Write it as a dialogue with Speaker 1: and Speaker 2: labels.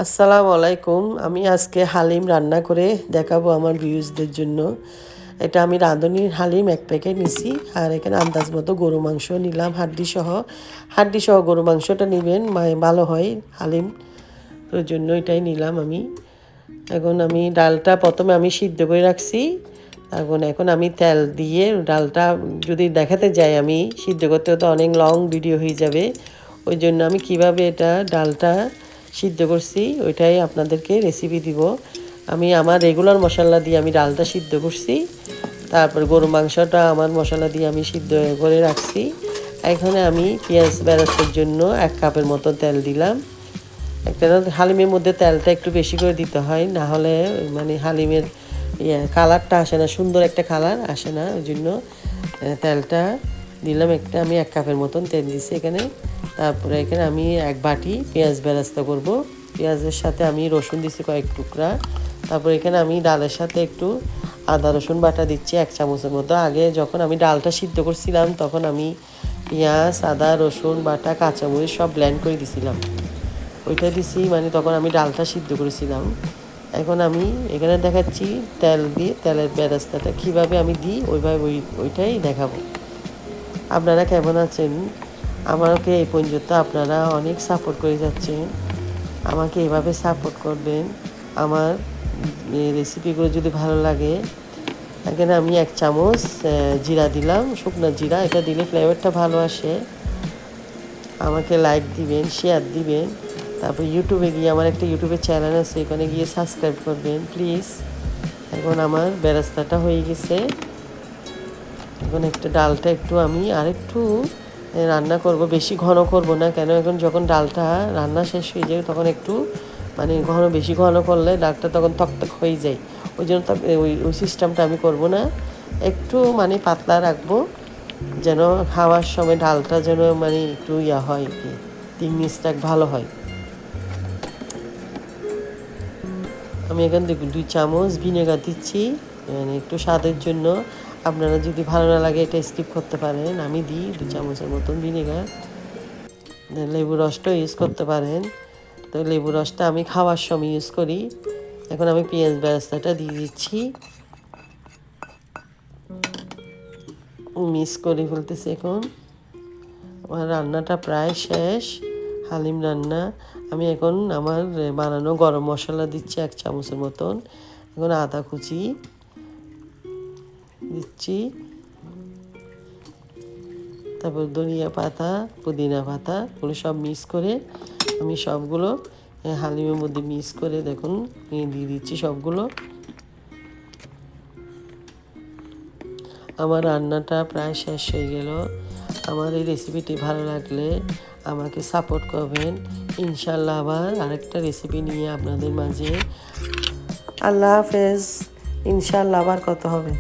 Speaker 1: আসসালামু আলাইকুম। আমি আজকে হালিম রান্না করে দেখাবো আমার ভিউজদের জন্য। এটা আমি রাঁধুনির হালিম ১ প্যাকেট নিছি। আর এখানে আন্দাজ মতো গরু মাংস নিলাম হাড্ডিসহ। হাড্ডিসহ গরু মাংসটা নিবেন, ভালো হয় হালিম। ওই জন্য এটাই নিলাম আমি। এখন আমি ডালটা প্রথমে আমি সিদ্ধ করে রাখছি। এখন আমি তেল দিয়ে ডালটা যদি দেখাতে যাই, আমি সিদ্ধ করতে তো অনেক লং ভিডিও হয়ে যাবে। ওই জন্য আমি কিভাবে এটা ডালটা সিদ্ধ করছি ওইটাই আপনাদেরকে রেসিপি দিব। আমি আমার রেগুলার মশলা দিয়ে আমি ডালটা সিদ্ধ করছি। তারপর গরু মাংসটা আমার মশলা দিয়ে আমি সিদ্ধ করে রাখছি। এখানে আমি পেঁয়াজ বেরেস্তার জন্য 1 কাপের মতো তেল দিলাম। একটা হালিমের মধ্যে তেলটা একটু বেশি করে দিতে হয়, না হলে মানে হালিমের কালারটা আসে না, সুন্দর একটা কালার আসে না। ওই জন্য তেলটা দিলাম একটা, আমি 1 কাপের মতন তেল দিছি এখানে। তারপরে এখানে আমি 1 বাটি পেঁয়াজ বেরেস্তা করব। পেঁয়াজের সাথে আমি রসুন দিছি কয়েক টুকরা। তারপর এখানে আমি ডালের সাথে একটু আদা রসুন বাটা দিচ্ছি 1 চামচের মতো। আগে যখন আমি ডালটা সিদ্ধ করছিলাম তখন আমি পেঁয়াজ, আদা, রসুন বাটা, কাঁচামরিচ সব ব্লেন্ড করে দিছিলাম। ওইটা দিছি, মানে তখন আমি ডালটা সিদ্ধ করেছিলাম। এখন আমি এখানে দেখাচ্ছি তেল দিয়ে তেলের বেরেস্তাটা কীভাবে আমি দিই, ওইটাই দেখাবো। আপনারা কেমন আছেন? আমাকে এই পর্যন্ত আপনারা অনেক সাপোর্ট করে যাচ্ছেন। আমাকে এভাবে সাপোর্ট করবেন। আমার রেসিপিগুলো যদি ভালো লাগে, এখানে আমি 1 চামচ জিরা দিলাম, শুকনো জিরা। এটা দিলে ফ্লেভারটা ভালো আসে। আমাকে লাইক দিবেন, শেয়ার দিবেন। তারপর ইউটিউবে গিয়ে আমার একটা ইউটিউবের চ্যানেল আছে, এখানে গিয়ে সাবস্ক্রাইব করবেন প্লিজ। এখন আমার বেরেস্তাটা হয়ে গেছে। এখন একটা ডালটা একটু আমি আরেকটু রান্না করব, বেশি ঘন করব না, কেন এখন যখন ডালটা রান্না শেষ হয়ে যায় তখন একটু মানে বেশি ঘন করলে ডালটা তখন তকতক হয়ে যায়। ওই জন্য ওই সিস্টেমটা আমি করব না, একটু মানে পাতলা রাখবো, যেন খাওয়ার সময় ডালটা যেন মানে একটু হয় কি তিননিসটা ভালো হয়। আমি এখান থেকে 2 চামচ ভিনেগার দিচ্ছি, মানে একটু স্বাদের জন্য। আপনারা যদি ভালো না লাগে এটা স্কিপ করতে পারেন। আমি দিই 2 চামচের মতন ভিনেগার। লেবু রসটাও ইউজ করতে পারেন। তো লেবু রসটা আমি খাওয়ার সময় ইউজ করি। এখন আমি পেঁয়াজ বেরেস্তাটা দিয়ে দিচ্ছি, মিক্স করে ফেলতেছি। এখন আমার রান্নাটা প্রায় শেষ, হালিম রান্না। আমি এখন আমার বানানো গরম মশলা দিচ্ছি 1 চামচের মতন। এখন আদা কুচি দিচ্ছি, তারপর ধনিয়া পাতা, পুদিনা পাতা, ওগুলো সব মিক্স করে আমি সবগুলো হালিমের মধ্যে মিক্স করে দেখুন দিয়ে দিচ্ছি সবগুলো। আমার রান্নাটা প্রায় শেষ হয়ে গেল। আমার এই রেসিপিটি ভালো লাগলে আমাকে সাপোর্ট করবেন। ইনশাল্লাহ আবার আরেকটা রেসিপি নিয়ে আপনাদের মাঝে। আল্লাহ হাফেজ। ইনশাল্লাহ আবার কথা হবে।